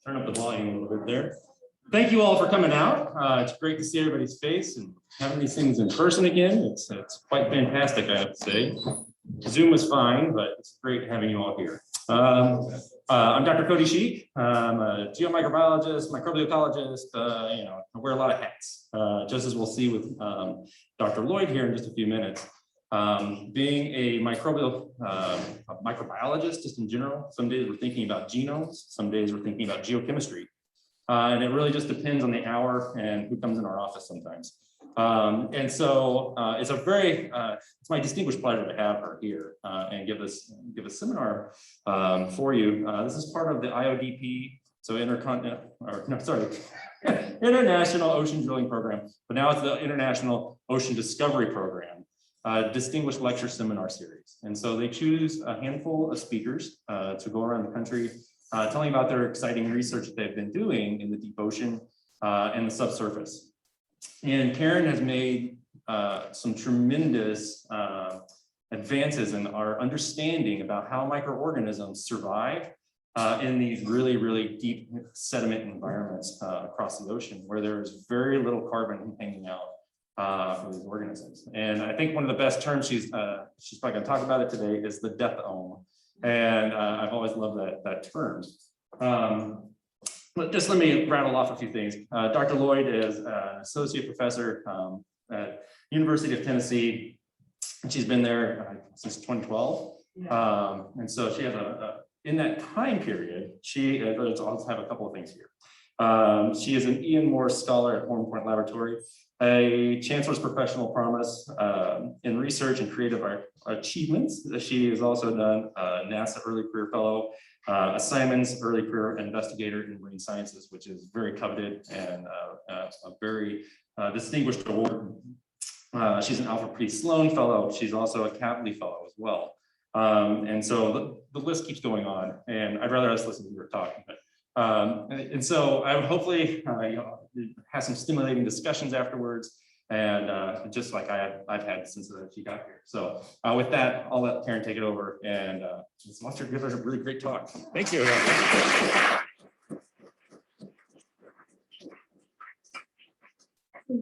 Turn up the volume a little bit there. Thank you all for coming out. It's great to see everybody's face and having these things in person again. It's quite fantastic, I have to say. Zoom was fine, but it's great having you all here. I'm Dr. Cody Sheik. I'm a geomicrobiologist, microbial ecologist. I wear a lot of hats, just as we'll see with Dr. Llyod here in just a few minutes. Being a microbiologist, just in general, some days we're thinking about genomes, some days we're thinking about geochemistry. And it really just depends on the hour and who comes in our office sometimes. It's my distinguished pleasure to have her here and give a seminar for you. This is part of the IODP, so International Ocean Drilling Program, but now it's the International Ocean Discovery Program, distinguished lecture seminar series. And so they choose a handful of speakers to go around the country telling about their exciting research that they've been doing in the deep ocean and the subsurface. And Karen has made some tremendous advances in our understanding about how microorganisms survive in these really, really deep sediment environments across the ocean, where there is very little carbon hanging out for these organisms. And I think one of the best terms she's probably going to talk about it today is the death ohm. And I've always loved that term. But just let me rattle off a few things. Dr. Llyod is an associate professor at University of Tennessee. She's been there since 2012. Yeah. And so she has in that time period, I'll have a couple of things here. She is an Ian Moore Scholar at Horn Point Laboratory, a Chancellor's Professional Promise in Research and Creative Achievements. She has also done NASA Early Career Fellow, a Simons Early Career Investigator in Marine Sciences, which is very coveted and a very distinguished award. She's an Alfred P. Sloan Fellow. She's also a Kavli Fellow as well. And so the list keeps going on, and I'd rather us listen to her talking. But and so I would hopefully have some stimulating discussions afterwards, and just like I've had since she got here. So with that, I'll let Karen take it over, and let's give her a really great talk. Thank you.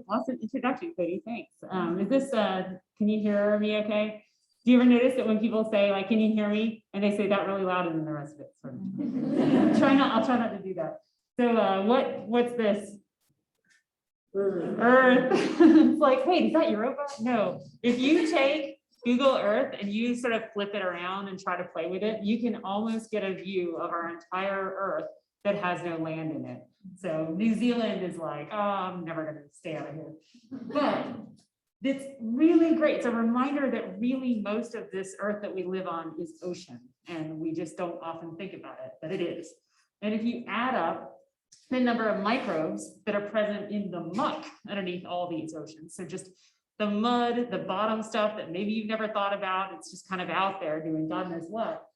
Awesome introduction, Cody. Thanks. Can you hear me okay? Do you ever notice that when people say, like, can you hear me? And they say that really loud and then the rest of it. Sort of. I'll try not to do that. So what's this? Earth. It's like, wait, is that Europa? No. If you take Google Earth and you sort of flip it around and try to play with it, you can almost get a view of our entire Earth that has no land in it. So New Zealand is like, oh, I'm never going to stay out of here. But it's really great. It's a reminder that really most of this Earth that we live on is ocean, and we just don't often think about it, but it is. And if you add up the number of microbes that are present in the muck underneath all these oceans, so just the mud, the bottom stuff that maybe you've never thought about, it's just kind of out there doing God knows what.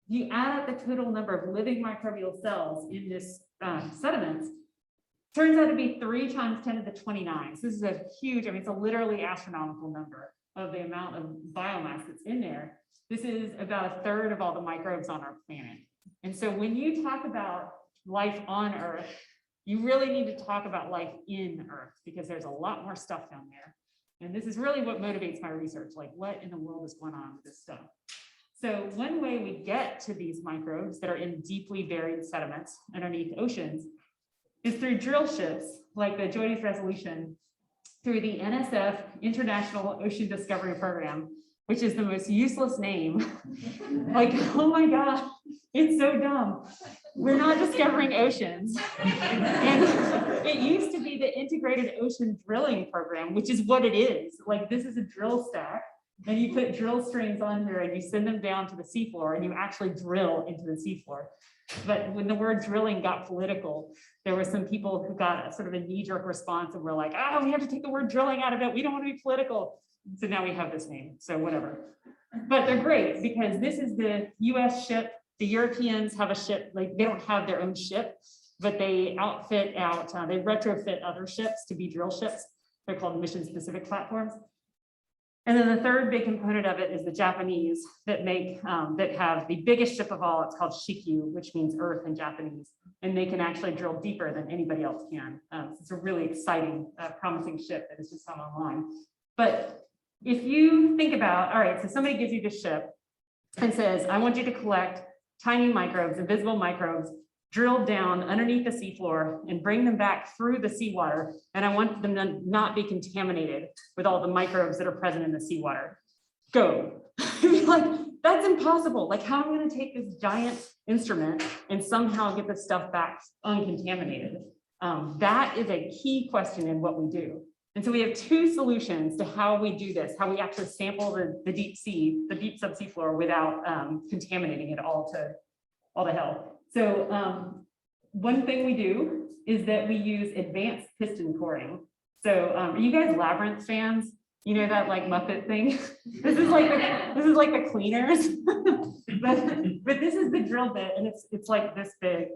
You add up the total number of living microbial cells in this sediments, turns out to be 3 × 10⁻²৯. So this is a huge, it's a literally astronomical number of the amount of biomass that's in there. This is about 1/3 of all the microbes on our planet. And so when you talk about life on Earth, you really need to talk about life in Earth, because there's a lot more stuff down there. And this is really what motivates my research, like what in the world is going on with this stuff. So one way we get to these microbes that are in deeply buried sediments underneath oceans is through drill ships like the JOIDES Resolution, through the NSF International Ocean Discovery Program, which is the most useless name. Like, oh my God, it's so dumb. We're not discovering oceans. And it used to be the Integrated Ocean Drilling Program, which is what it is. Like, this is a drill stack, and you put drill strings on here and you send them down to the seafloor, and you actually drill into the seafloor. But when the word drilling got political, there were some people who got a sort of a knee-jerk response and were like, oh, we have to take the word drilling out of it. We don't want to be political. So now we have this name, so whatever. But they're great because this is the US ship. The Europeans have a ship, like they don't have their own ship, but they outfit out, they retrofit other ships to be drill ships. They're called mission-specific platforms. And then the third big component of it is the Japanese that make, that have the biggest ship of all. It's called Shikyu, which means earth in Japanese. And they can actually drill deeper than anybody else can. So it's a really exciting, promising ship that has just come online. But if you think about, all right, so somebody gives you this ship and says, I want you to collect tiny microbes, invisible microbes, drilled down underneath the seafloor and bring them back through the seawater. And I want them to not be contaminated with all the microbes that are present in the seawater. Go. Like, that's impossible. Like, how am I going to take this giant instrument and somehow get the stuff back uncontaminated? That is a key question in what we do. And so we have two solutions to how we do this, how we actually sample the deep sea, the deep subsea floor without contaminating it all to hell. So one thing we do is that we use advanced piston coring. So are you guys Labyrinth fans? You know that like Muppet thing? This is like the cleaners, but this is the drill bit, and it's like this big.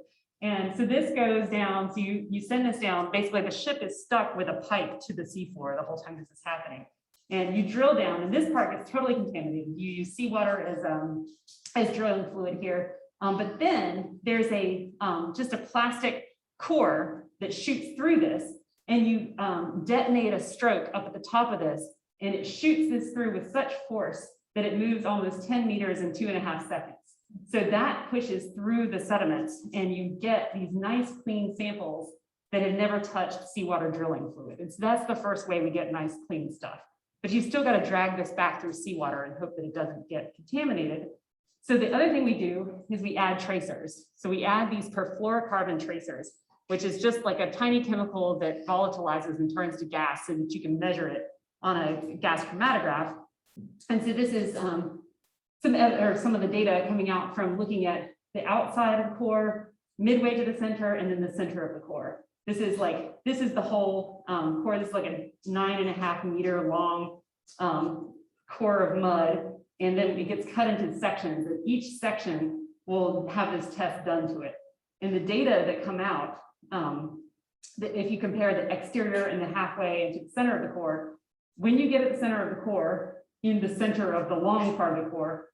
And so this goes down. So you send this down. Basically, the ship is stuck with a pipe to the seafloor the whole time this is happening. And you drill down, and this part gets totally contaminated. You use seawater as drilling fluid here. But then there's just a plastic core that shoots through this, and you detonate a stroke up at the top of this, and it shoots this through with such force that it moves almost 10 meters in 2.5 seconds. So that pushes through the sediments, and you get these nice clean samples that have never touched seawater drilling fluid. And so that's the first way we get nice clean stuff. But you still got to drag this back through seawater and hope that it doesn't get contaminated. So the other thing we do is we add tracers. So we add these perfluorocarbon tracers, which is just like a tiny chemical that volatilizes and turns to gas so that you can measure it on a gas chromatograph. And so this is some of the data coming out from looking at the outside of the core, midway to the center, and then the center of the core. This is the whole core. This is like a 9.5 meter long core of mud. And then it gets cut into sections, and each section will have this test done to it. And the data that come out, if you compare the exterior and the halfway into the center of the core, when you get at the center of the core, in the center of the long part of the core,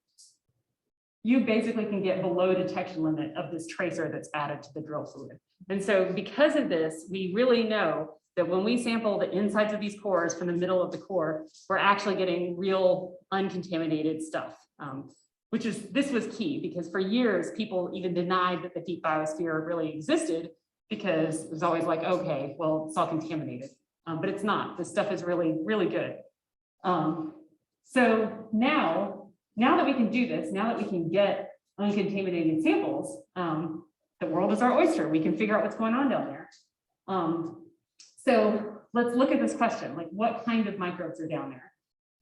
you basically can get below detection limit of this tracer that's added to the drill fluid. And so because of this, we really know that when we sample the insides of these cores from the middle of the core, we're actually getting real uncontaminated stuff, this was key, because for years, people even denied that the deep biosphere really existed, because it was always like, okay, well, it's all contaminated, but it's not. This stuff is really, really good. So now that we can do this, now that we can get uncontaminated samples, the world is our oyster. We can figure out what's going on down there. So let's look at this question, like what kind of microbes are down there?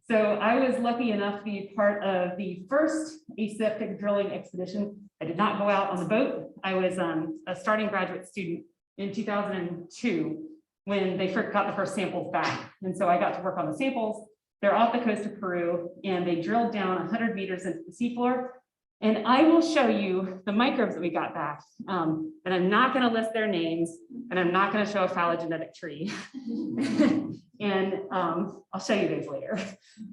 So I was lucky enough to be part of the first aseptic drilling expedition. I did not go out on the boat. I was a starting graduate student in 2002 when they got the first samples back. And so I got to work on the samples. They're off the coast of Peru, and they drilled down 100 meters into the seafloor. And I will show you the microbes that we got back. And I'm not going to list their names, and I'm not going to show a phylogenetic tree. And I'll show you those later.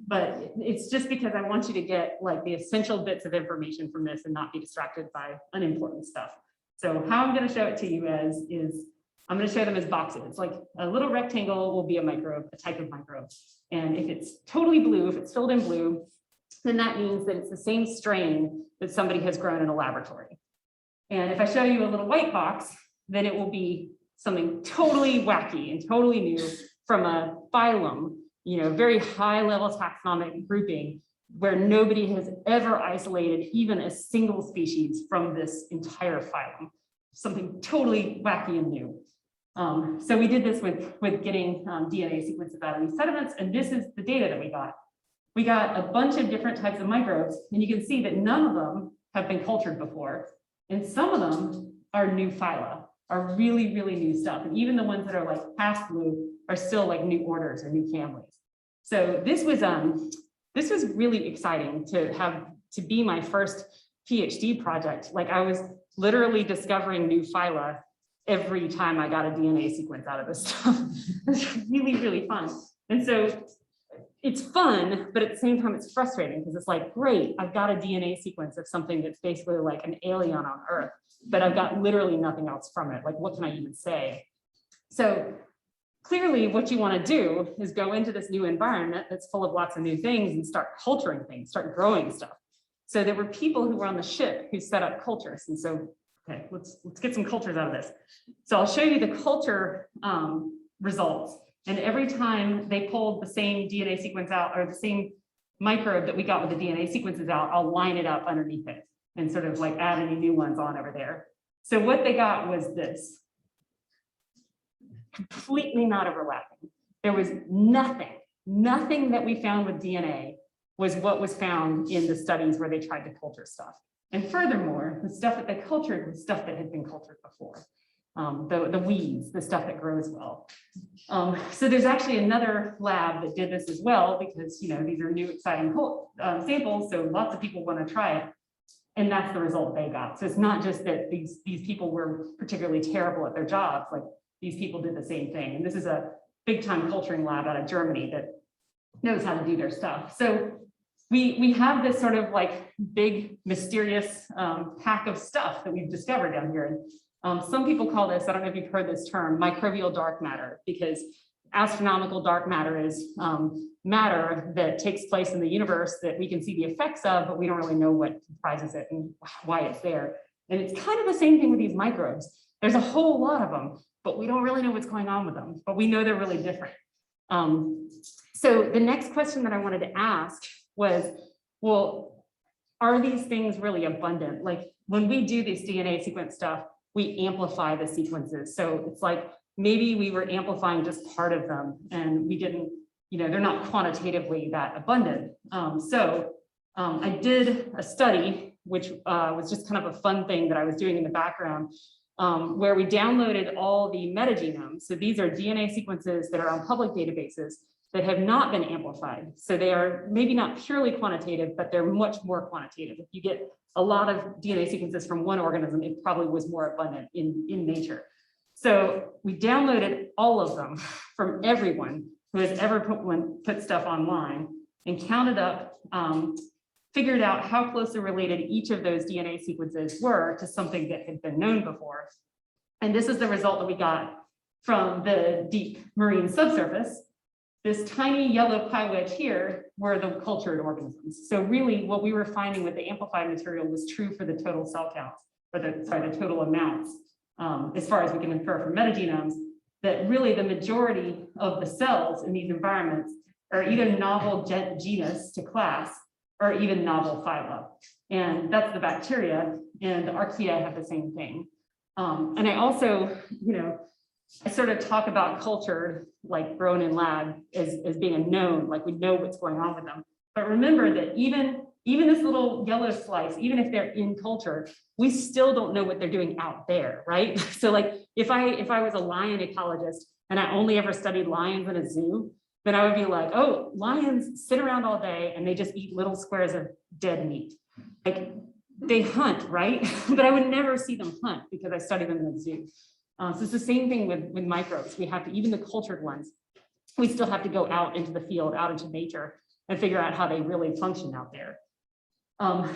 But it's just because I want you to get like the essential bits of information from this and not be distracted by unimportant stuff. So how I'm going to show it to you is I'm going to show them as boxes. Like a little rectangle will be a microbe, a type of microbe. And if it's totally blue, if it's filled in blue, then that means that it's the same strain that somebody has grown in a laboratory. And if I show you a little white box, then it will be something totally wacky and totally new from a phylum, very high level taxonomic grouping where nobody has ever isolated even a single species from this entire phylum, something totally wacky and new. So we did this with getting DNA sequences out of these sediments, and this is the data that we got. We got a bunch of different types of microbes, and you can see that none of them have been cultured before. And some of them are new phyla, are really, really new stuff. And even the ones that are like past blue are still like new orders or new families. So this was really exciting to be my first PhD project. Like I was literally discovering new phyla every time I got a DNA sequence out of this stuff. It was really, really fun. And so it's fun, but at the same time, it's frustrating because it's like, great, I've got a DNA sequence of something that's basically like an alien on Earth, but I've got literally nothing else from it. Like, what can I even say? So clearly what you want to do is go into this new environment that's full of lots of new things and start culturing things, start growing stuff. So there were people who were on the ship who set up cultures. And so, okay, let's get some cultures out of this. So I'll show you the culture results. And every time they pulled the same DNA sequence out, or the same microbe that we got with the DNA sequences out, I'll line it up underneath it and sort of like add any new ones on over there. So what they got was this. Completely not overlapping. There was nothing that we found with DNA was what was found in the studies where they tried to culture stuff. And furthermore, the stuff that they cultured was stuff that had been cultured before. The weeds, the stuff that grows well. So there's actually another lab that did this as well, because these are new exciting samples, so lots of people want to try it. And that's the result they got. So it's not just that these people were particularly terrible at their jobs, like these people did the same thing. And this is a big time culturing lab out of Germany that knows how to do their stuff. So we have this sort of like big mysterious pack of stuff that we've discovered down here. And some people call this, I don't know if you've heard this term, microbial dark matter, because astronomical dark matter is matter that takes place in the universe that we can see the effects of, but we don't really know what comprises it and why it's there. And it's kind of the same thing with these microbes. There's a whole lot of them, but we don't really know what's going on with them, but we know they're really different. So the next question that I wanted to ask was, well, are these things really abundant? Like when we do this DNA sequence stuff, we amplify the sequences. So it's like, maybe we were amplifying just part of them and we didn't, they're not quantitatively that abundant. I did a study, which was just kind of a fun thing that I was doing in the background, where we downloaded all the metagenomes. So these are DNA sequences that are on public databases that have not been amplified. So they are maybe not purely quantitative, but they're much more quantitative. If you get a lot of DNA sequences from one organism, it probably was more abundant in nature. So we downloaded all of them from everyone who has ever put stuff online and counted up, figured out how closely related each of those DNA sequences were to something that had been known before. And this is the result that we got from the deep marine subsurface. This tiny yellow pie wedge here were the cultured organisms. So really what we were finding with the amplified material was true for the total cell counts, or the total amounts, as far as we can infer from metagenomes, that really the majority of the cells in these environments are either novel genus to class or even novel phyla. And that's the bacteria, and the archaea have the same thing. And I also, I sort of talk about cultured, like grown in lab, as being a known, like we know what's going on with them. But remember that even this little yellow slice, even if they're in culture, we still don't know what they're doing out there, right? So like if I was a lion ecologist and I only ever studied lions in a zoo, then I would be like, oh, lions sit around all day and they just eat little squares of dead meat. Like they hunt, right? But I would never see them hunt because I study them in the zoo. So it's the same thing with microbes. We have to, even the cultured ones, we still have to go out into the field, out into nature, and figure out how they really function out there. One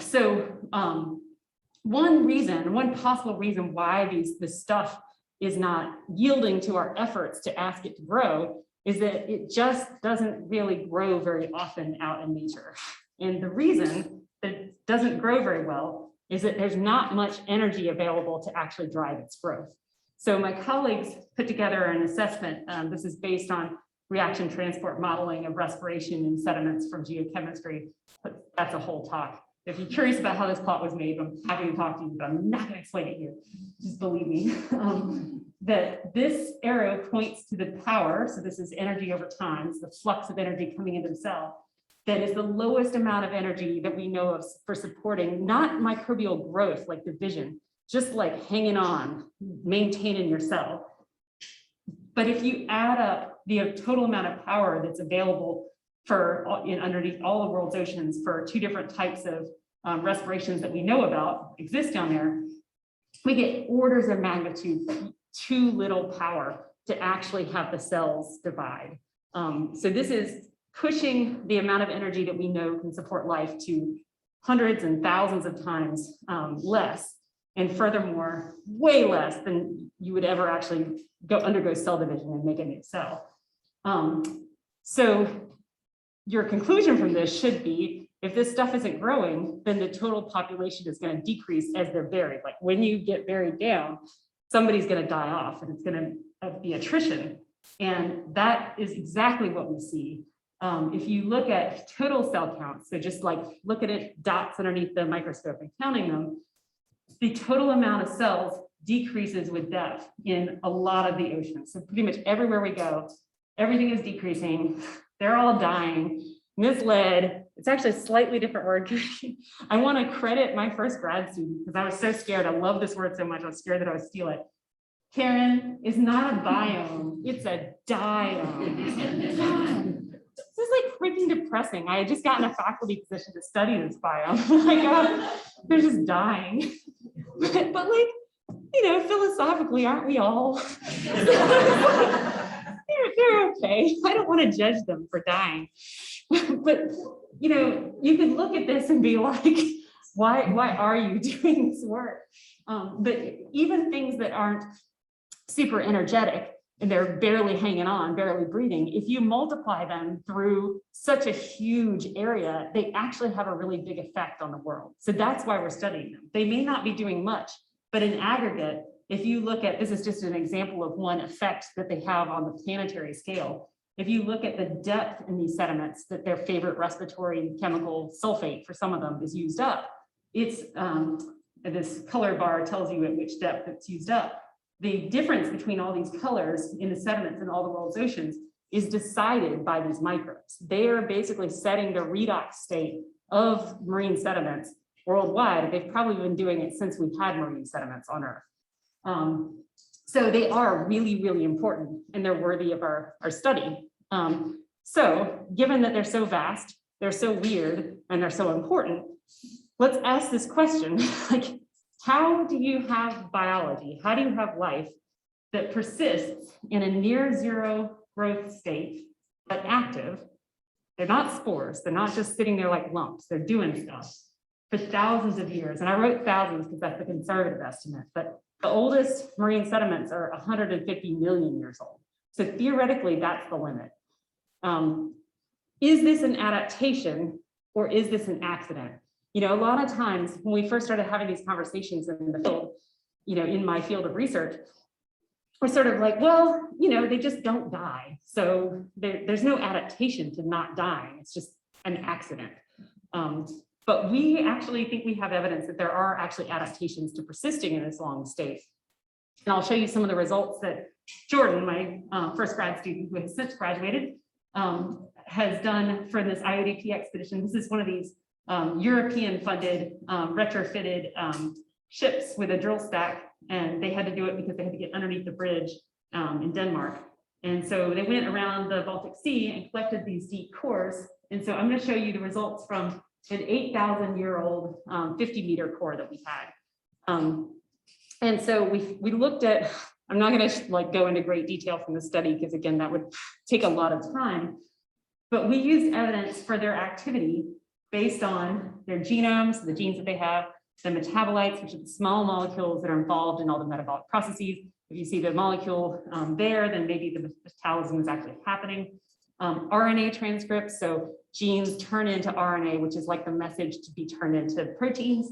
possible reason why this stuff is not yielding to our efforts to ask it to grow is that it just doesn't really grow very often out in nature. And the reason that it doesn't grow very well is that there's not much energy available to actually drive its growth. So my colleagues put together an assessment. This is based on reaction transport modeling of respiration in sediments from geochemistry. But that's a whole talk. If you're curious about how this plot was made, I'm happy to talk to you, but I'm not going to explain it here. Just believe me. That this arrow points to the power. So this is energy over time. It's the flux of energy coming into the cell. That is the lowest amount of energy that we know of for supporting not microbial growth like division, just like hanging on, maintaining your cell. But if you add up the total amount of power that's available for underneath all the world's oceans for two different types of respirations that we know about exist down there, we get orders of magnitude too little power to actually have the cells divide. So this is pushing the amount of energy that we know can support life to hundreds and thousands of times less, and furthermore, way less than you would ever actually undergo cell division and make a new cell. So your conclusion from this should be, if this stuff isn't growing, then the total population is going to decrease as they're buried. Like when you get buried down, somebody's going to die off, and it's going to be attrition. And that is exactly what we see. If you look at total cell counts, so just like look at it, dots underneath the microscope and counting them, the total amount of cells decreases with death in a lot of the oceans. So pretty much everywhere we go, everything is decreasing. They're all dying. Misled, it's actually a slightly different word. I want to credit my first grad student because I was so scared. I love this word so much. I was scared that I would steal it. Karen is not a biome, it's a diome. God, this is like freaking depressing. I had just gotten a faculty position to study this biome. Like, they're just dying. But like, you know, philosophically, aren't we all? They're okay. I don't want to judge them for dying. But, you know, you can look at this and be like, why are you doing this work? But even things that aren't super energetic and they're barely hanging on, barely breathing, if you multiply them through such a huge area, they actually have a really big effect on the world. So that's why we're studying them. They may not be doing much, but in aggregate, if you look at, this is just an example of one effect that they have on the planetary scale. If you look at the depth in these sediments, that their favorite respiratory chemical, sulfate, for some of them is used up. It's, this color bar tells you at which depth it's used up. The difference between all these colors in the sediments in all the world's oceans is decided by these microbes. They are basically setting the redox state of marine sediments worldwide. They've probably been doing it since we've had marine sediments on Earth. So they are really, really important, and they're worthy of our study. So given that they're so vast, they're so weird, and they're so important, let's ask this question, like, how do you have biology? How do you have life that persists in a near zero growth state, but active? They're not spores. They're not just sitting there like lumps. They're doing stuff for thousands of years. And I wrote thousands because that's the conservative estimate, but the oldest marine sediments are 150 million years old. So theoretically, that's the limit. Is this an adaptation or is this an accident? You know, a lot of times when we first started having these conversations in the field, you know, in my field of research, we're sort of like, well, you know, they just don't die. So there's no adaptation to not dying. It's just an accident. But we actually think we have evidence that there are actually adaptations to persisting in this long state. And I'll show you some of the results that Jordan, my first grad student who has since graduated, has done for this IODP expedition. This is one of these European funded retrofitted ships with a drill stack, and they had to do it because they had to get underneath the bridge in Denmark. And so they went around the Baltic Sea and collected these deep cores. And so I'm going to show you the results from an 8,000-year-old 50-meter core that we had. And so we looked at, I'm not going to like go into great detail from the study because again, that would take a lot of time, but we used evidence for their activity based on their genomes, the genes that they have, the metabolites, which are the small molecules that are involved in all the metabolic processes. If you see the molecule there, then maybe the metabolism is actually happening. RNA transcripts, so genes turn into RNA, which is like the message to be turned into proteins.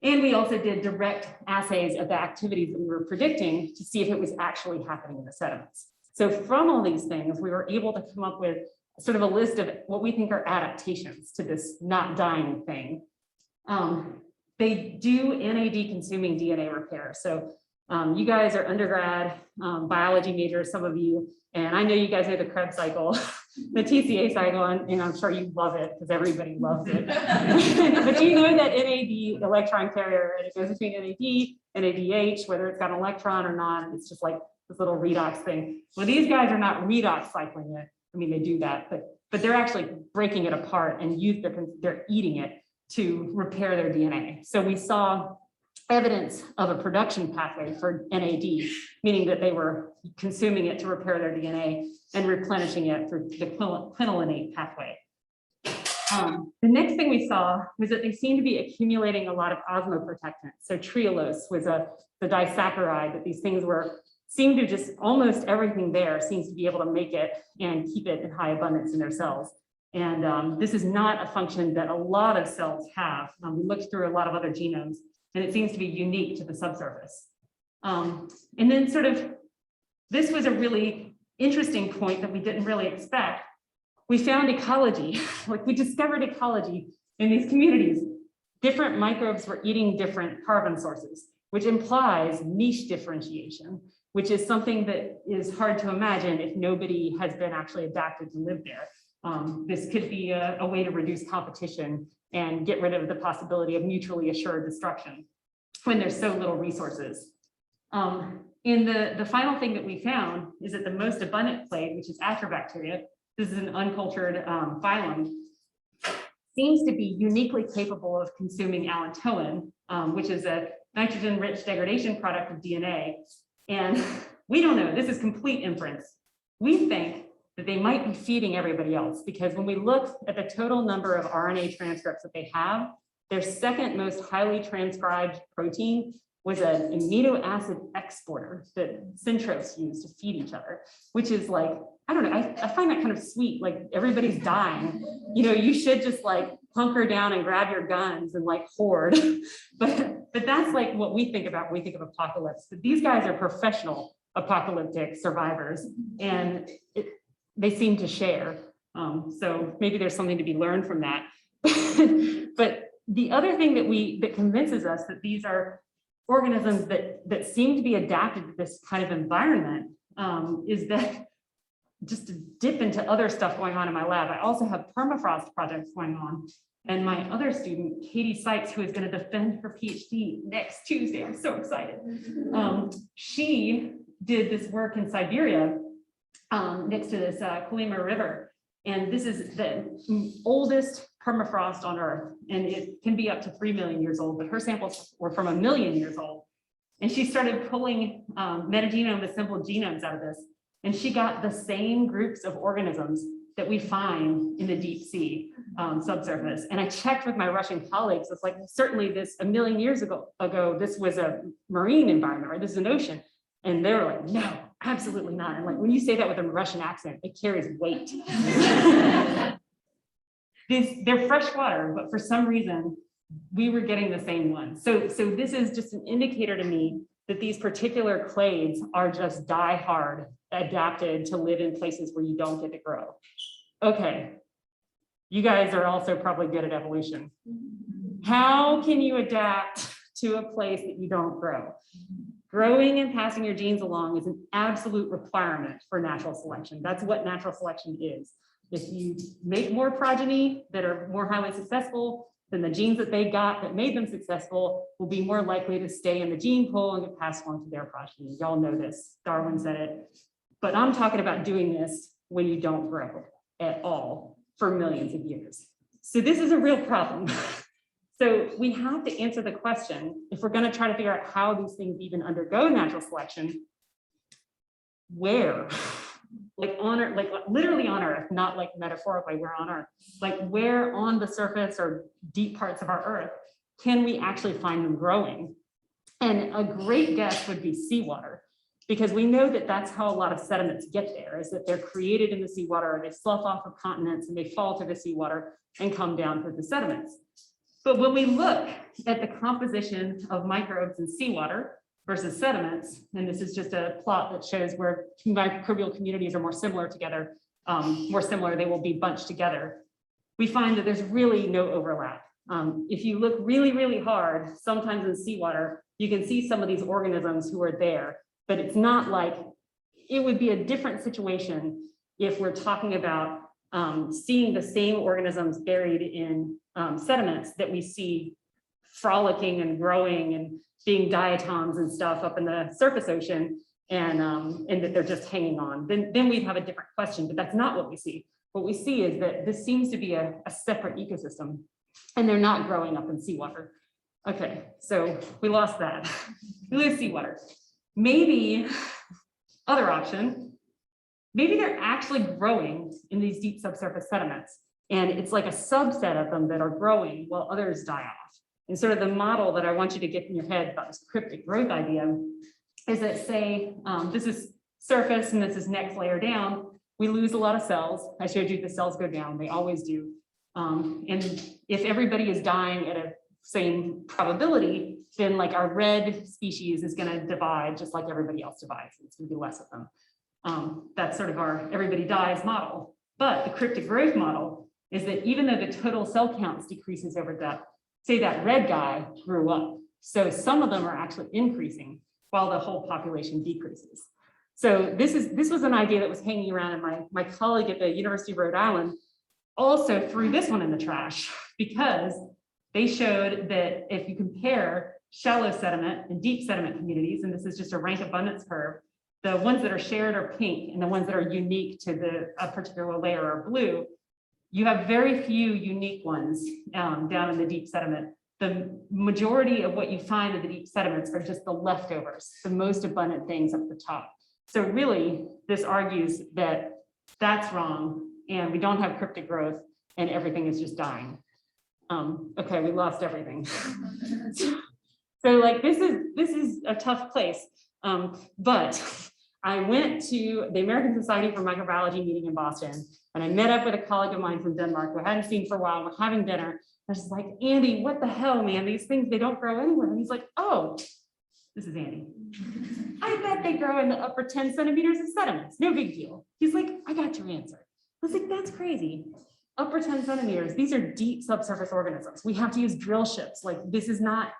And we also did direct assays of the activities that we were predicting to see if it was actually happening in the sediments. So from all these things, we were able to come up with sort of a list of what we think are adaptations to this not dying thing. They do NAD consuming DNA repair. So you guys are undergrad biology majors, some of you, and I know you guys know the Krebs cycle, the TCA cycle, and I'm sure you love it because everybody loves it. But you know that NAD electron carrier, and it goes between NAD, NADH, whether it's got an electron or not, it's just like this little redox thing. Well, these guys are not redox cycling it. I mean, they do that, but they're actually breaking it apart and they're eating it to repair their DNA. So we saw evidence of a production pathway for NAD, meaning that they were consuming it to repair their DNA and replenishing it through the quinolinate pathway. The next thing we saw was that they seemed to be accumulating a lot of osmoprotectant. So trehalose was the disaccharide that these things seemed to just almost everything there seems to be able to make it and keep it in high abundance in their cells. And this is not a function that a lot of cells have. We looked through a lot of other genomes, and it seems to be unique to the subsurface. And then sort of, this was a really interesting point that we didn't really expect. We found ecology, like we discovered ecology in these communities. Different microbes were eating different carbon sources, which implies niche differentiation, which is something that is hard to imagine if nobody has been actually adapted to live there. This could be a way to reduce competition and get rid of the possibility of mutually assured destruction when there's so little resources. And the final thing that we found is that the most abundant clade, which is Atrobacteria, this is an uncultured phylum, seems to be uniquely capable of consuming allantoin, which is a nitrogen-rich degradation product of DNA. And we don't know, this is complete inference. We think that they might be feeding everybody else, because when we look at the total number of RNA transcripts that they have, their second most highly transcribed protein was an amino acid exporter that centros use to feed each other, which is like, I don't know, I find that kind of sweet, like everybody's dying. You know, you should just like hunker down and grab your guns and like hoard. But that's like what we think about when we think of apocalypse. But these guys are professional apocalyptic survivors, and they seem to share. So maybe there's something to be learned from that. But the other thing that convinces us that these are organisms that seem to be adapted to this kind of environment is that, just to dip into other stuff going on in my lab, I also have permafrost projects going on. And my other student, Katie Sykes, who is going to defend her PhD next Tuesday, I'm so excited. She did this work in Siberia next to this Kolyma River. And this is the oldest permafrost on Earth, and it can be up to 3 million years old, but her samples were from 1 million years old. And she started pulling metagenome assembled genomes out of this, and she got the same groups of organisms that we find in the deep sea subsurface. And I checked with my Russian colleagues. It's like, certainly this 1 million years ago, this was a marine environment, right? This is an ocean. And they were like, no, absolutely not. And like, when you say that with a Russian accent, it carries weight. They're fresh water, but for some reason, we were getting the same one. So this is just an indicator to me that these particular clades are just die-hard adapted to live in places where you don't get to grow. Okay, you guys are also probably good at evolution. How can you adapt to a place that you don't grow? Growing and passing your genes along is an absolute requirement for natural selection. That's what natural selection is. If you make more progeny that are more highly successful, then the genes that they got that made them successful will be more likely to stay in the gene pool and get passed on to their progeny. Y'all know this, Darwin said it. But I'm talking about doing this when you don't grow at all for millions of years. So this is a real problem. So we have to answer the question, if we're going to try to figure out how these things even undergo natural selection, where? Like on Earth, like literally on Earth, not like metaphorically, we're on Earth. Like where on the surface or deep parts of our Earth can we actually find them growing? And a great guess would be seawater, because we know that that's how a lot of sediments get there, is that they're created in the seawater, they slough off of continents and they fall to the seawater and come down through the sediments. But when we look at the composition of microbes in seawater versus sediments, and this is just a plot that shows where microbial communities are more similar together, they will be bunched together. We find that there's really no overlap. If you look really, really hard, sometimes in seawater, you can see some of these organisms who are there, but it's not like, it would be a different situation if we're talking about seeing the same organisms buried in sediments that we see frolicking and growing and being diatoms and stuff up in the surface ocean, and that they're just hanging on. Then we'd have a different question, but that's not what we see. What we see is that this seems to be a separate ecosystem, and they're not growing up in seawater. Okay, so we lost that. We lose seawater. Maybe, other option, maybe they're actually growing in these deep subsurface sediments. And it's like a subset of them that are growing while others die off. And sort of the model that I want you to get in your head about this cryptic growth idea is that, say, this is surface and this is next layer down. We lose a lot of cells. I showed you the cells go down, they always do. And if everybody is dying at a same probability, then like our red species is going to divide just like everybody else divides. It's going to be less of them. That's sort of our everybody dies model. But the cryptic growth model is that even though the total cell counts decreases over depth, say that red guy grew up. So some of them are actually increasing while the whole population decreases. So this was an idea that was hanging around, and my colleague at the University of Rhode Island also threw this one in the trash because they showed that if you compare shallow sediment and deep sediment communities, and this is just a rank abundance curve, the ones that are shared are pink and the ones that are unique to a particular layer are blue. You have very few unique ones down in the deep sediment. The majority of what you find in the deep sediments are just the leftovers, the most abundant things up the top. So really, this argues that that's wrong and we don't have cryptic growth and everything is just dying. Okay, we lost everything. So like this is a tough place, but I went to the American Society for Microbiology meeting in Boston, and I met up with a colleague of mine from Denmark who I hadn't seen for a while. We're having dinner. I was like, Andy, what the hell, man? These things, they don't grow anywhere. And he's like, oh, this is Andy. I bet they grow in the upper 10 centimeters of sediments. No big deal. He's like, I got your answer. I was like, that's crazy. Upper 10 centimeters. These are deep subsurface organisms. We have to use drill ships. Like this is not,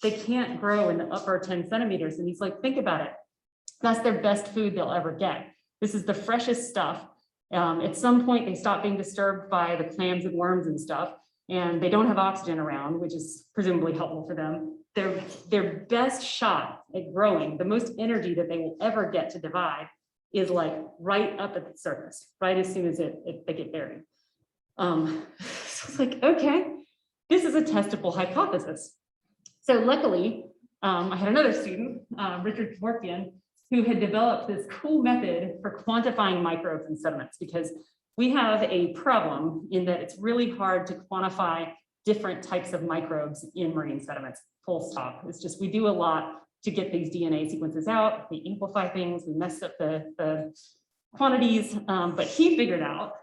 they can't grow in the upper 10 centimeters. And he's like, think about it. That's their best food they'll ever get. This is the freshest stuff. At some point, they stop being disturbed by the clams and worms and stuff, and they don't have oxygen around, which is presumably helpful for them. Their best shot at growing, the most energy that they will ever get to divide, is like right up at the surface, right as soon as they get buried. So it's like, okay, this is a testable hypothesis. So luckily, I had another student, Richard Dworkian, who had developed this cool method for quantifying microbes in sediments, because we have a problem in that it's really hard to quantify different types of microbes in marine sediments, full stop. It's just, we do a lot to get these DNA sequences out, we amplify things, we mess up the quantities, but he figured out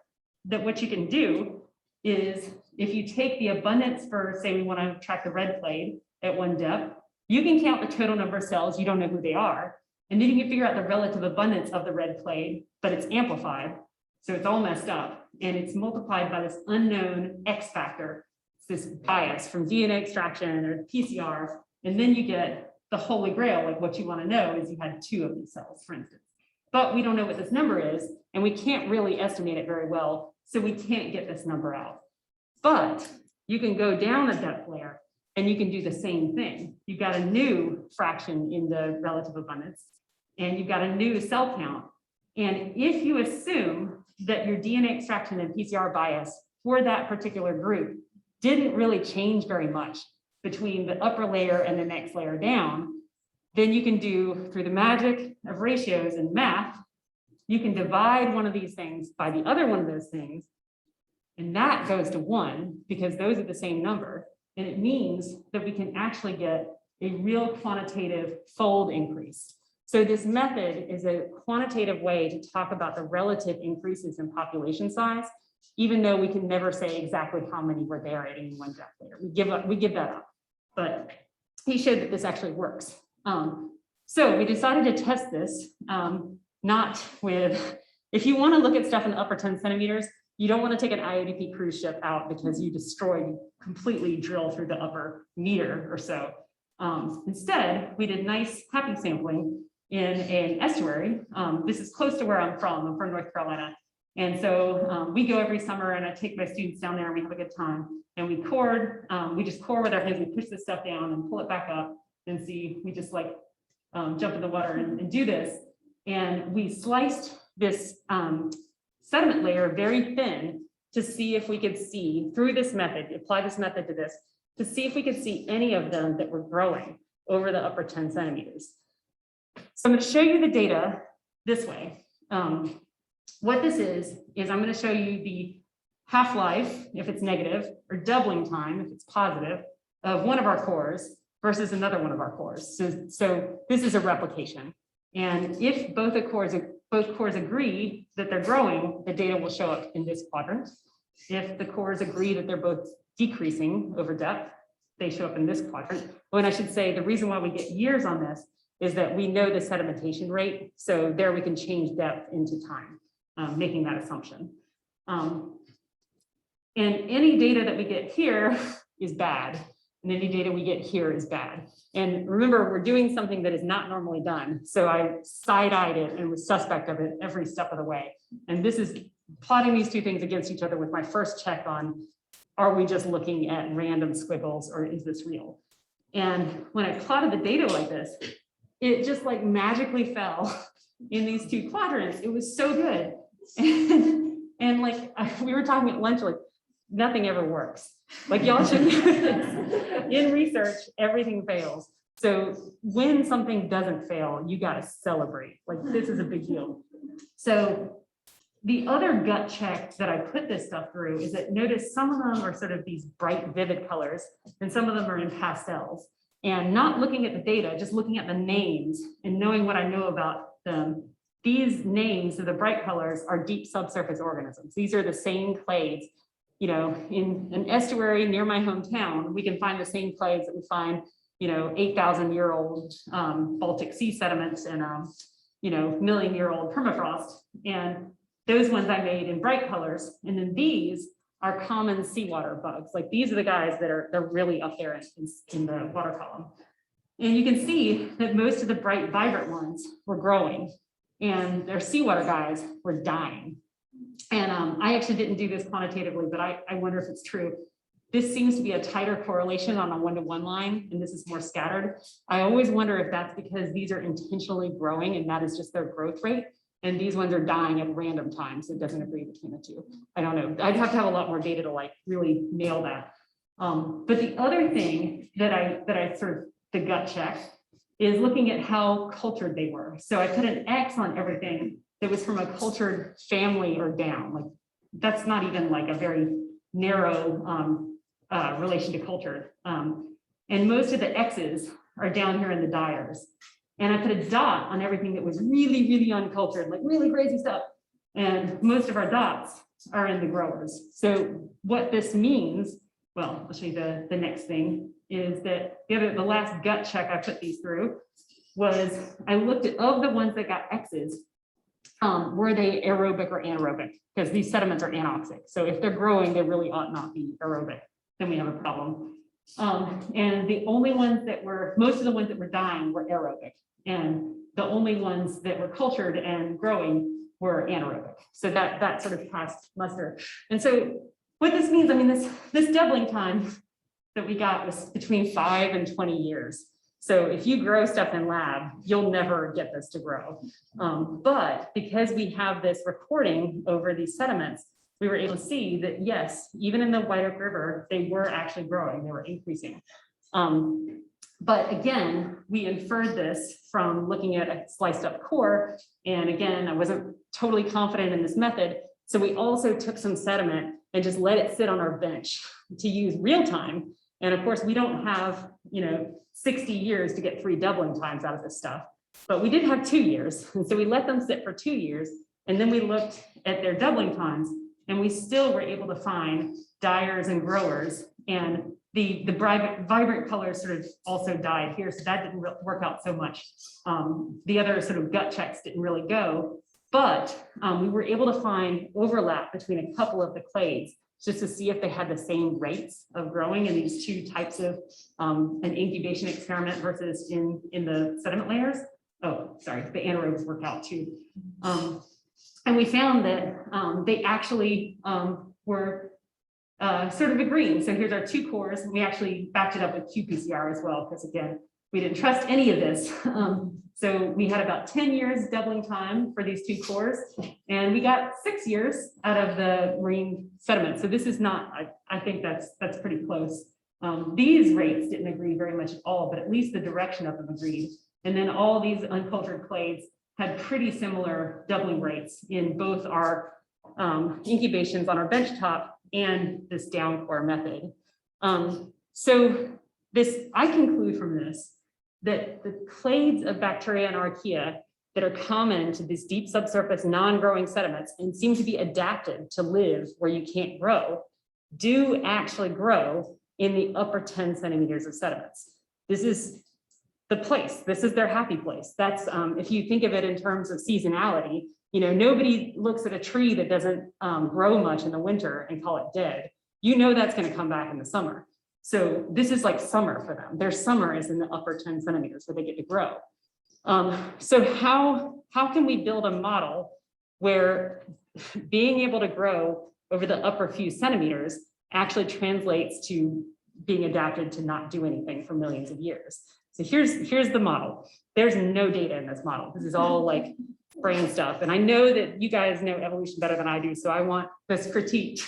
that what you can do is if you take the abundance for, say we want to track the red clade at one depth, you can count the total number of cells, you don't know who they are, and then you can figure out the relative abundance of the red clade, but it's amplified. So it's all messed up and it's multiplied by this unknown X factor, this bias from DNA extraction or PCR. And then you get the holy grail, like what you want to know is you had 2 of these cells, for instance. But we don't know what this number is, and we can't really estimate it very well. So we can't get this number out. But you can go down a depth layer and you can do the same thing. You've got a new fraction in the relative abundance, and you've got a new cell count. And if you assume that your DNA extraction and PCR bias for that particular group didn't really change very much between the upper layer and the next layer down, then you can do, through the magic of ratios and math, you can divide one of these things by the other one of those things, and that goes to 1 because those are the same number. And it means that we can actually get a real quantitative fold increase. So this method is a quantitative way to talk about the relative increases in population size, even though we can never say exactly how many were there at any one depth layer. We give that up, but he showed that this actually works. So we decided to test this, not with, if you want to look at stuff in the upper 10 centimeters, you don't want to take an IODP cruise ship out because you completely drill through the upper meter or so. Instead, we did nice happy sampling in an estuary. This is close to where I'm from North Carolina. And so we go every summer and I take my students down there and we have a good time. And we core, we just core with our hands, we push this stuff down and pull it back up and see, we just like jump in the water and do this. And we sliced this sediment layer very thin to see if we could see through this method, apply this method to this, to see if we could see any of them that were growing over the upper 10 centimeters. So I'm going to show you the data this way. What this is I'm going to show you the half-life, if it's negative, or doubling time, if it's positive, of one of our cores versus another one of our cores. So this is a replication. And if both cores agree that they're growing, the data will show up in this quadrant. If the cores agree that they're both decreasing over depth, they show up in this quadrant. Well, and I should say the reason why we get years on this is that we know the sedimentation rate. So there we can change depth into time, making that assumption. And any data that we get here is bad. And any data we get here is bad. And remember, we're doing something that is not normally done. So I side-eyed it and was suspect of it every step of the way. And this is plotting these two things against each other with my first check on, are we just looking at random squiggles or is this real? And when I plotted the data like this, it just like magically fell in these two quadrants. It was so good. And like we were talking at lunch, like nothing ever works. Like y'all should know this. In research, everything fails. So when something doesn't fail, you got to celebrate. Like this is a big deal. So the other gut check that I put this stuff through is that notice some of them are sort of these bright, vivid colors, and some of them are in pastels. And not looking at the data, just looking at the names and knowing what I know about them, these names of the bright colors are deep subsurface organisms. These are the same clades. You know, in an estuary near my hometown, we can find the same clades that we find, 8,000-year-old Baltic Sea sediments and, million-year-old permafrost. And those ones I made in bright colors. And then these are common seawater bugs. Like these are the guys that they're really up there in the water column. And you can see that most of the bright, vibrant ones were growing and their seawater guys were dying. And I actually didn't do this quantitatively, but I wonder if it's true. This seems to be a tighter correlation on a 1-to-1 line, and this is more scattered. I always wonder if that's because these are intentionally growing and that is just their growth rate. And these ones are dying at random times. So it doesn't agree between the two. I don't know. I'd have to have a lot more data to like really nail that. But the other thing that I sort of the gut check is looking at how cultured they were. So I put an X on everything that was from a cultured family or down. Like that's not even like a very narrow relation to cultured. And most of the X's are down here in the dyers. And I put a dot on everything that was really, really uncultured, like really crazy stuff. And most of our dots are in the growers. So what this means, well, I'll show you the next thing, is that the last gut check I put these through was I looked at, of the ones that got X's, were they aerobic or anaerobic? Because these sediments are anoxic. So if they're growing, they really ought not be aerobic. Then we have a problem. And the only ones that were, most of the ones that were dying were aerobic. And the only ones that were cultured and growing were anaerobic. So that sort of passed muster. And so what this means, I mean, this doubling time that we got was between 5 and 20 years. So if you grow stuff in lab, you'll never get this to grow. But because we have this recording over these sediments, we were able to see that yes, even in the White Oak River, they were actually growing, they were increasing. But again, we inferred this from looking at a sliced up core. And again, I wasn't totally confident in this method. So we also took some sediment and just let it sit on our bench to use real time. And of course, we don't have, 60 years to get 3 doubling times out of this stuff, but we did have 2 years. And so we let them sit for 2 years. And then we looked at their doubling times and we still were able to find dyers and growers. And the vibrant colors sort of also died here. So that didn't work out so much. The other sort of gut checks didn't really go, but we were able to find overlap between a couple of the clades just to see if they had the same rates of growing in these two types of an incubation experiment versus in the sediment layers. Oh, sorry, the anaerobes work out too. And we found that they actually were sort of agreeing. So here's our 2 cores. And we actually backed it up with qPCR as well, because again, we didn't trust any of this. So we had about 10 years doubling time for these 2 cores, and we got 6 years out of the marine sediment. So this is not, I think that's pretty close. These rates didn't agree very much at all, but at least the direction of them agreed. And then all these uncultured clades had pretty similar doubling rates in both our incubations on our benchtop and this downcore method. So I conclude from this that the clades of bacteria and archaea that are common to these deep subsurface non-growing sediments and seem to be adapted to live where you can't grow, do actually grow in the upper 10 centimeters of sediments. This is the place. This is their happy place. That's if you think of it in terms of seasonality, you know, nobody looks at a tree that doesn't grow much in the winter and call it dead. You know that's going to come back in the summer. So this is like summer for them. Their summer is in the upper 10 centimeters where they get to grow. So how can we build a model where being able to grow over the upper few centimeters actually translates to being adapted to not do anything for millions of years? So here's the model. There's no data in this model. This is all like brain stuff. And I know that you guys know evolution better than I do, so I want this critique.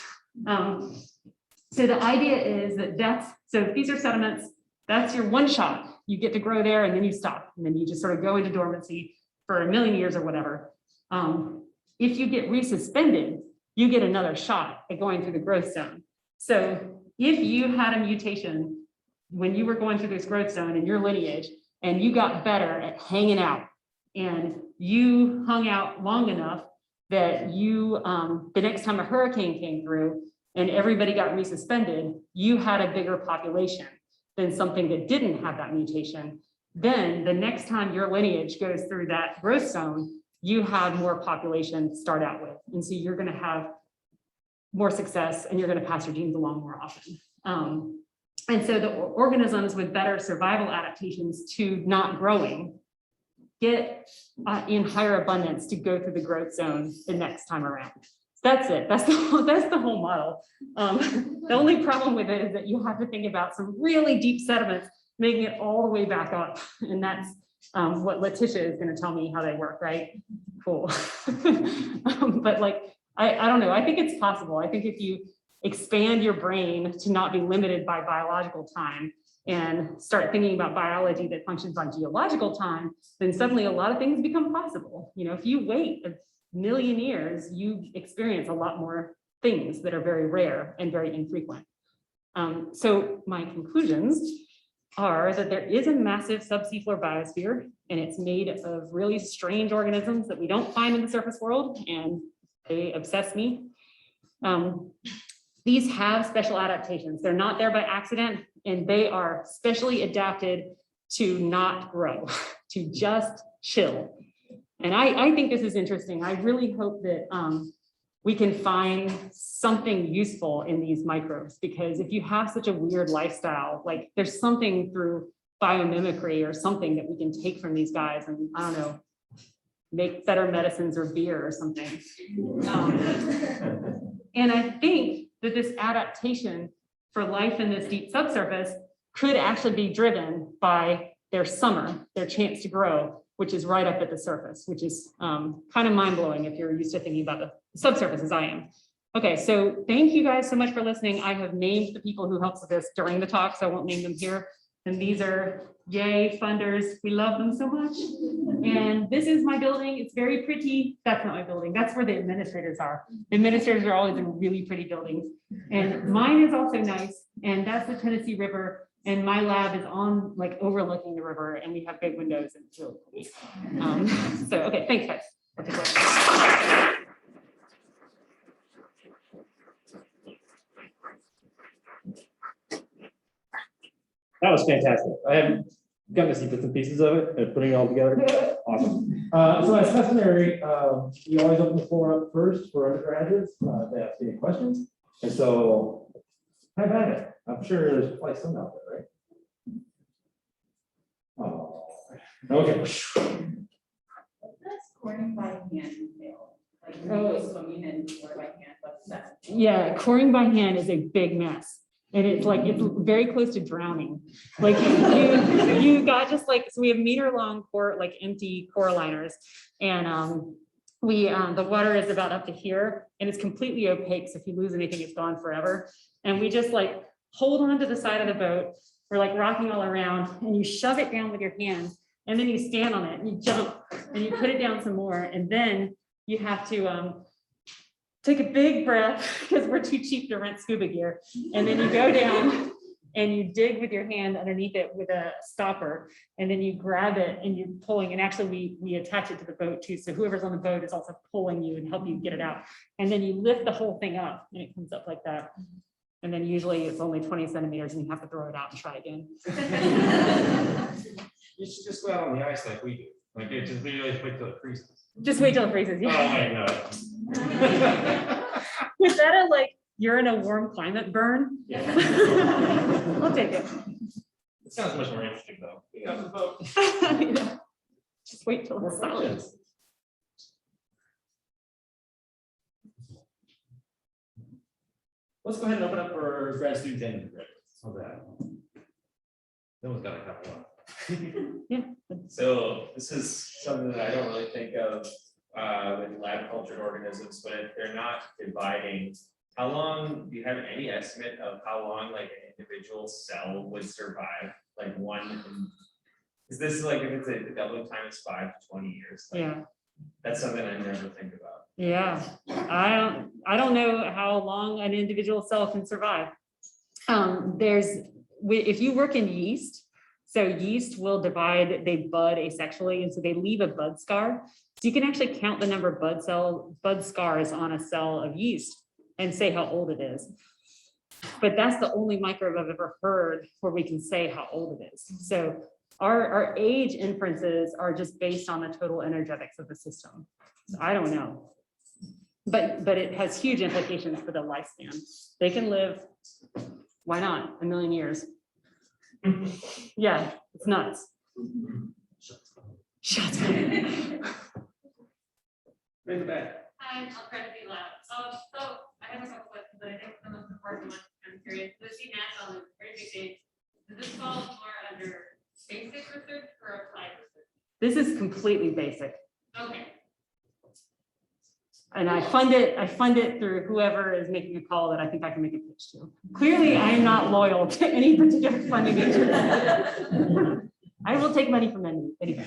So the idea is that so if these are sediments, that's your one shot. You get to grow there and then you stop. And then you just sort of go into dormancy for a million years or whatever. If you get resuspended, you get another shot at going through the growth zone. So if you had a mutation when you were going through this growth zone in your lineage and you got better at hanging out and you hung out long enough that you, the next time a hurricane came through and everybody got resuspended, you had a bigger population than something that didn't have that mutation. Then the next time your lineage goes through that growth zone, you have more population to start out with. And so you're going to have more success and you're going to pass your genes along more often. And so the organisms with better survival adaptations to not growing get in higher abundance to go through the growth zone the next time around. So that's it. That's the whole model. The only problem with it is that you have to think about some really deep sediments, making it all the way back up. And that's what Letitia is going to tell me how they work, right? Cool. But like, I don't know. I think it's possible. I think if you expand your brain to not be limited by biological time and start thinking about biology that functions on geological time, then suddenly a lot of things become possible. You know, if you wait a million years, you experience a lot more things that are very rare and very infrequent. So my conclusions are that there is a massive subseafloor biosphere, and it's made of really strange organisms that we don't find in the surface world, and they obsess me. These have special adaptations. They're not there by accident, and they are specially adapted to not grow, to just chill. And I think this is interesting. I really hope that we can find something useful in these microbes, because if you have such a weird lifestyle, like there's something through biomimicry or something that we can take from these guys and, I don't know, make better medicines or beer or something. And I think that this adaptation for life in this deep subsurface could actually be driven by their summer, their chance to grow, which is right up at the surface, which is kind of mind-blowing if you're used to thinking about the subsurface as I am. Okay, so thank you guys so much for listening. I have named the people who helped with this during the talk, so I won't name them here. And these are, yay, funders. We love them so much. And this is my building. It's very pretty. That's not my building. That's where the administrators are. The administrators are always in really pretty buildings. And mine is also nice. And that's the Tennessee River. And my lab is on, like, overlooking the river. And we have big windows and it's really cool. So, okay, thanks, guys. I'll take questions. That was fantastic. I haven't gotten to see bits and pieces of it and putting it all together. Awesome. So as customary, we always open the floor up first for undergraduates to ask any questions. And so have at it. I'm sure there's probably some out there, right? Oh, okay. That's coring by hand. Like swimming and core by hand. What's that? Yeah, coring by hand is a big mess. And it's like, it's very close to drowning. Like you got just like, so we have meter-long core, like empty core liners. And the water is about up to here and it's completely opaque. So if you lose anything, it's gone forever. And we just like hold on to the side of the boat, we're like rocking all around, and you shove it down with your hands, and then you stand on it and you jump and you put it down some more, and then you have to take a big breath because we're too cheap to rent scuba gear, and then you go down and you dig with your hand underneath it with a stopper, and then you grab it and you're pulling, and actually we attach it to the boat too, so whoever's on the boat is also pulling you and help you get it out, and then you lift the whole thing up and it comes up like that, and then usually it's only 20 centimeters and you have to throw it out and try again. You should just go out on the ice like we do. Like it just really wait till it freezes. Just wait till it freezes. Oh, Yeah. I know. Was that a like you're in a warm climate burn? Yeah. I'll take it. It sounds much more interesting though. Being on the boat. Yeah. Just wait till More it's solid. questions? Let's go ahead and open up for grad students and undergraduates. Oh, that. No one's got a couple of. So this is something that I don't really think of with lab cultured organisms, but if they're not dividing, how long, do you have any estimate of how long like an individual cell would survive? Like one, is this like if it's a doubling time is 5 to 20 years? Like, Yeah. that's something I never think about. Yeah. I don't know how long an individual cell can survive. If you work in yeast, so yeast will divide, they bud asexually, and so they leave a bud scar. So you can actually count the number of bud scars on a cell of yeast and say how old it is. But that's the only microbe I've ever heard where we can say how old it is. So our age inferences are just based on the total energetics of the system. So I don't know. But it has huge implications for the lifespan. They can live, why not, 1 million years. Yeah, it's nuts. Shots. Bring it back. Hi, I'll try to be loud. So I have a couple questions, but I think the most important one, I'm curious, the CNAS on the very big data, does this fall more under basic research or applied research? This is completely basic. Okay. And I fund it through whoever is making a call that I think I can make a pitch to. Clearly, I am not loyal to any particular funding agency. I will take money from anybody.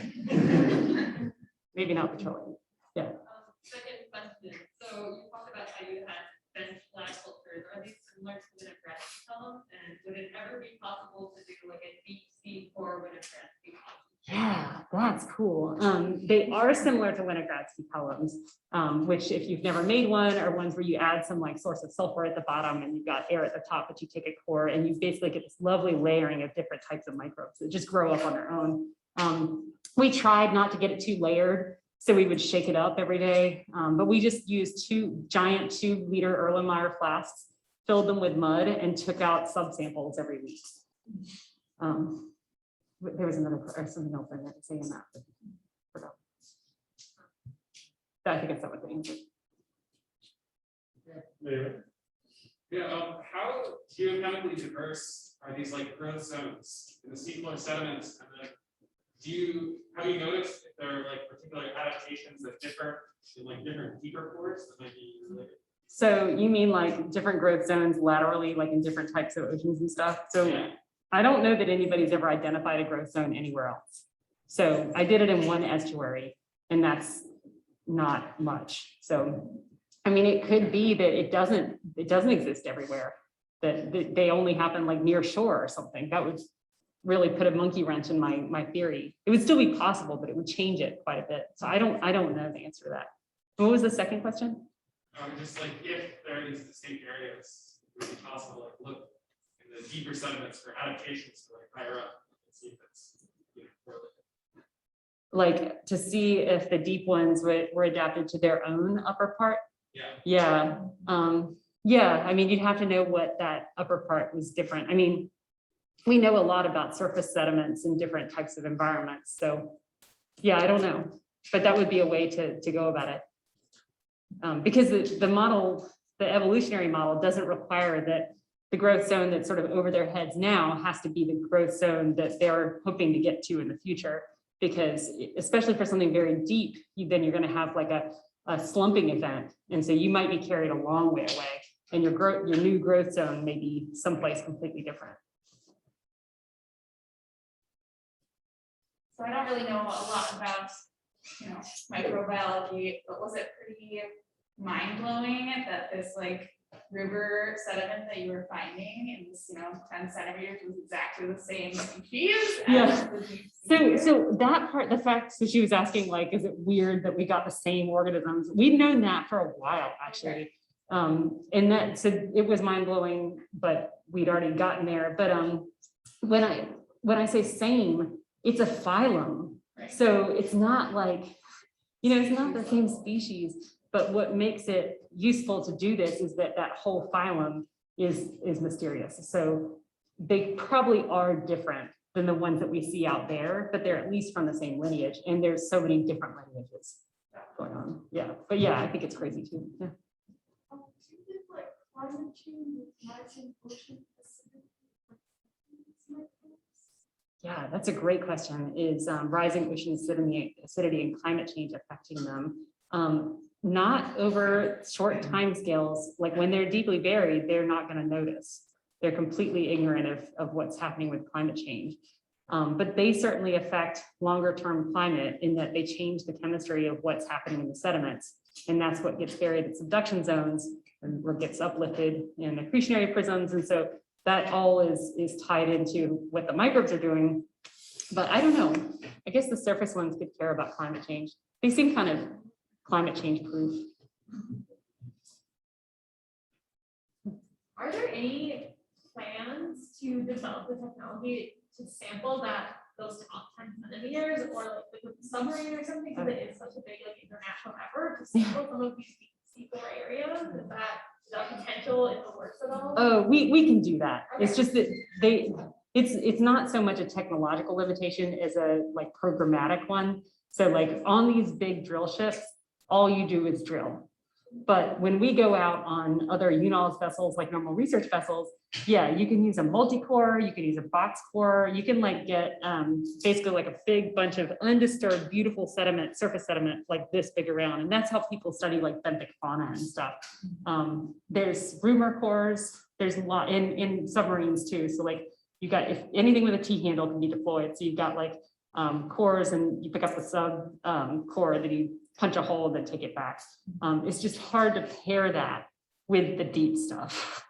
Maybe not petroleum. Yeah. Second question. So you talked about how you had bench lab cultures. Are these similar to winograd columns? And would it ever be possible to do like a deep sea core winograd column? Yeah, that's cool. They are similar to Winogradsky columns, which if you've never made one, are ones where you add some like source of sulfur at the bottom and you've got air at the top, but you take a core and you basically get this lovely layering of different types of microbes that just grow up on their own. We tried not to get it too layered, so we would shake it up every day, but we just used 2 giant 2-liter Erlenmeyer flasks, filled them with mud, and took out subsamples every week. There was something else I meant to say in that. But forgot. I think I said what the answer. How geochemically diverse are these like growth zones in the seafloor sediments? And then have you noticed if there are like particular adaptations that differ in like different deeper cores that might be related? So you mean like different growth zones laterally, like in different types of oceans and stuff? So Yeah. I don't know that anybody's ever identified a growth zone anywhere else. So I did it in one estuary, and that's not much. So, I mean, it could be that it doesn't exist everywhere, that they only happen like near shore or something. That would really put a monkey wrench in my theory. It would still be possible, but it would change it quite a bit. So I don't know the answer to that. What was the second question? Just like if there are these distinct areas, would it be possible to like look in the deeper sediments for adaptations to like higher up and see if it's correlated? Like to see if the deep ones were adapted to their own upper part? Yeah. Yeah. Yeah, I mean, you'd have to know what that upper part was different. I mean, we know a lot about surface sediments in different types of environments. So yeah, I don't know, but that would be a way to go about it. Because the model, the evolutionary model doesn't require that the growth zone that's sort of over their heads now has to be the growth zone that they're hoping to get to in the future. Because especially for something very deep, then you're going to have like a slumping event. And so you might be carried a long way away and your new growth zone may be someplace completely different. So I don't really know a lot about, microbiology, but was it pretty mind-blowing that this like river sediment that you were finding in this, 10 centimeters was exactly the same species? Yeah. as the deep sea? So that part, the fact, so she was asking like, is it weird that we got the same organisms? We'd known that for a while, actually. And that, so it was mind blowing, but we'd already gotten there. But when I say same, it's a phylum. Right. So it's not like, it's not the same species, but what makes it useful to do this is that whole phylum is mysterious. So they probably are different than the ones that we see out there, but they're at least from the same lineage. And there's so many different lineages going on. Yeah, but yeah, I think it's crazy too. Yeah. Yeah, that's a great question. Is rising ocean acidity and climate change affecting them? Not over short time scales. Like when they're deeply buried, they're not going to notice. They're completely ignorant of what's happening with climate change. But they certainly affect longer term climate in that they change the chemistry of what's happening in the sediments. And that's what gets buried at subduction zones and what gets uplifted in accretionary prisms. And so that all is tied into what the microbes are doing. But I don't know. I guess the surface ones could care about climate change. They seem kind of climate change proof. Are there any plans to develop the technology to sample those top 10 centimeters or like with the submarine or something? Because it is such a big international effort to sample some of these seafloor areas. Is that potential in the works at all? Oh, we can do that. Okay. It's just that it's not so much a technological limitation as a like programmatic one. So like on these big drill ships, all you do is drill. But when we go out on other UNOS vessels, like normal research vessels, yeah, you can use a multi-core, you can use a box core, you can like get basically like a big bunch of undisturbed, beautiful sediment, surface sediment like this big around. And that's how people study like benthic fauna and stuff. There's rumor cores, there's a lot in submarines too. So like you got, if anything with a T handle can be deployed. So you've got like cores and you pick up the sub core that you punch a hole and then take it back. It's just hard to pair that with the deep stuff.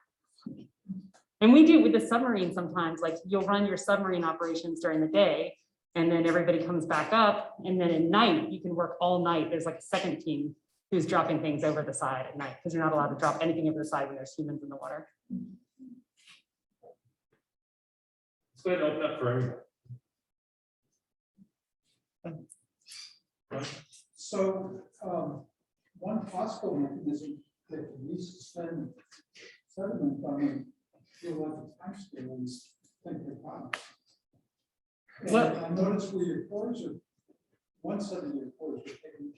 And we do with the submarine sometimes, like you'll run your submarine operations during the day and then everybody comes back up and then at night you can work all night. There's like a second team who's dropping things over the side at night because you're not allowed to drop anything over the side when there's humans in the water. Let's go ahead and open up for everyone. So one possible mechanism that we suspend sediment on a geologic time scale is thinking about. What? I noticed where your cores are, one set of your cores are taken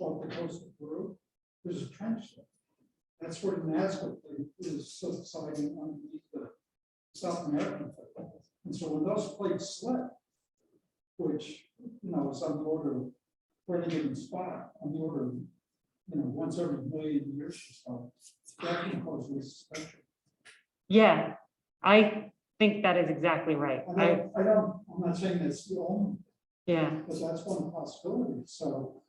off the coast of Peru. There's a trench there. That's where the Nazca plate is subsiding underneath the South American plate. And so when those plates slip, which is on the order of for any given spot on the order of, once every million years or so, that can cause resuspension. Yeah, I think that is exactly right. I'm not saying that's the only, Yeah. but that's one possibility. So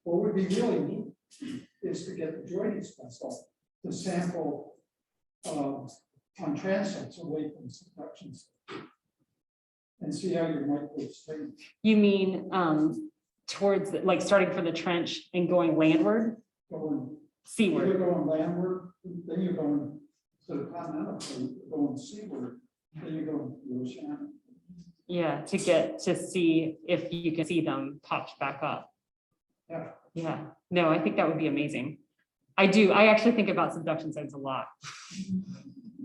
what would be really neat is to get the joint vessel to sample on transects away from subduction and see how your microbes change. You mean towards like starting from the trench and going landward? Going Seaward. You're going landward, then you're going to the continental plate, you're going seaward, then you're going to the ocean. Yeah, to get to see if you can see them popped back up. Yeah. Yeah, no, I think that would be amazing. I do. I actually think about subduction zones a lot.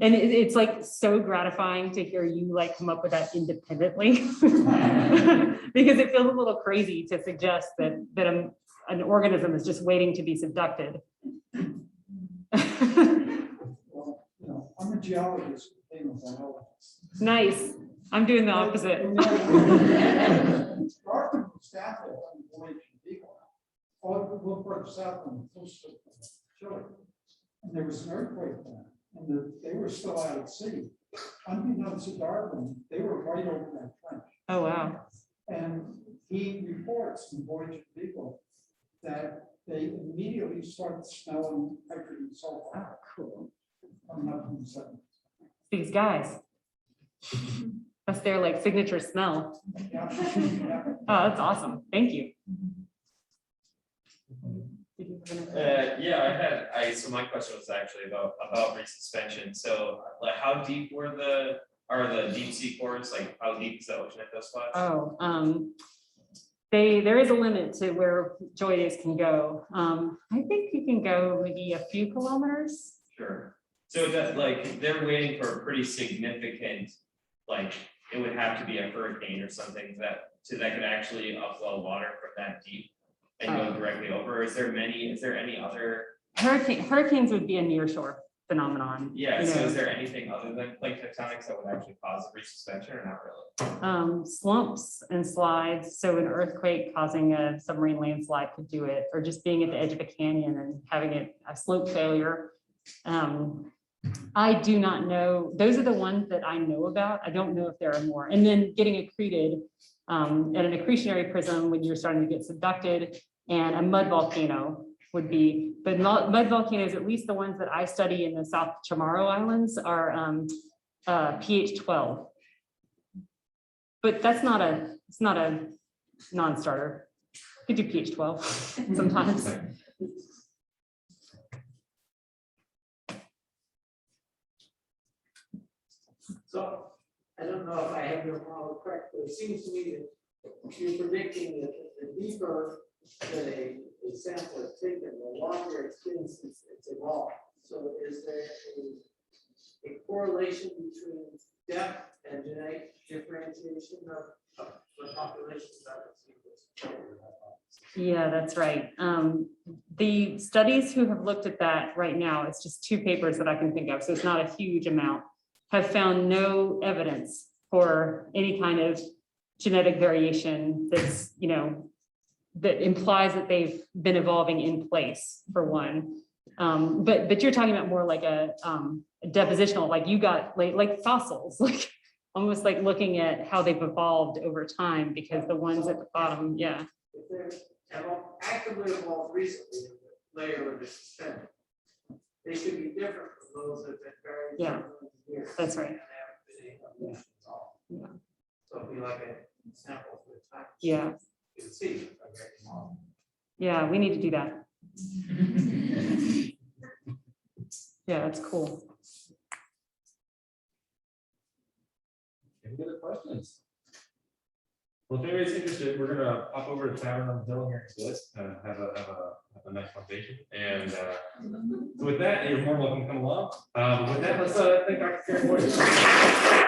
And it's like so gratifying to hear you like come up with that independently because it feels a little crazy to suggest that an organism is just waiting to be subducted. Well, I'm a geologist, I'm a biologist. Nice. I'm doing the opposite. Darwin was staff on the voyage from Beagle. We'll further south on the coast of Chile. And there was an earthquake there, and they were still out at sea. Unbeknownst to Darwin, they were right over that trench. Oh, wow. And he reports in Voyage of Beagle that they immediately started smelling hydrogen sulfide Oh, cool. coming up from the sediment. These guys. That's their like signature smell. Yeah. Oh, that's awesome. Thank you. So my question was actually about resuspension. So like how deep are the deep sea cores? Like how deep is the ocean at those spots? Oh, there is a limit to where joy days can go. I think you can go maybe a few kilometers. Sure. So that like they're waiting for a pretty significant, like it would have to be a hurricane or something that could actually upwell water from that deep and go directly over. Is there any other? Hurricanes would be a nearshore phenomenon. Yeah, you so know. is there anything other than plate tectonics that would actually cause a resuspension or not really? Slumps and slides. So an earthquake causing a submarine landslide could do it, or just being at the edge of a canyon and having a slope failure. I do not know. Those are the ones that I know about. I don't know if there are more. And then getting accreted at an accretionary prism when you're starting to get subducted, and a mud volcano would be, but not mud volcanoes, at least the ones that I study in the South Chamorro Islands, are pH 12. But that's not it's not a non-starter. You could do pH 12 sometimes. So I don't know if I have your model correct, but it seems to me that you're predicting that the deeper that a sample is taken, the longer it's been since it's evolved. So is there a correlation between depth and genetic differentiation of the populations that are? Yeah, that's right. The studies who have looked at that right now, it's just 2 papers that I can think of, so it's not a huge amount, have found no evidence for any kind of genetic variation that's, that implies that they've been evolving in place, for one. But you're talking about more like a depositional, like you got like fossils, like almost like looking at how they've evolved over time, because the ones at the bottom, yeah. If they're actively evolved recently, the layer of the suspension, they should be different from those that have been very. Yeah, that's right. Yeah. Yeah. So it'd be like a sample for the time. Yeah. You can see. Okay. Yeah, we need to do that. Yeah, that's cool. Any other questions? Well, if anybody's interested, we're gonna pop over to Tavern on the Hill here in a bit and have a nice conversation. And so with that, you're more welcome to come along. With that, let's thank Dr. Karen Boyd.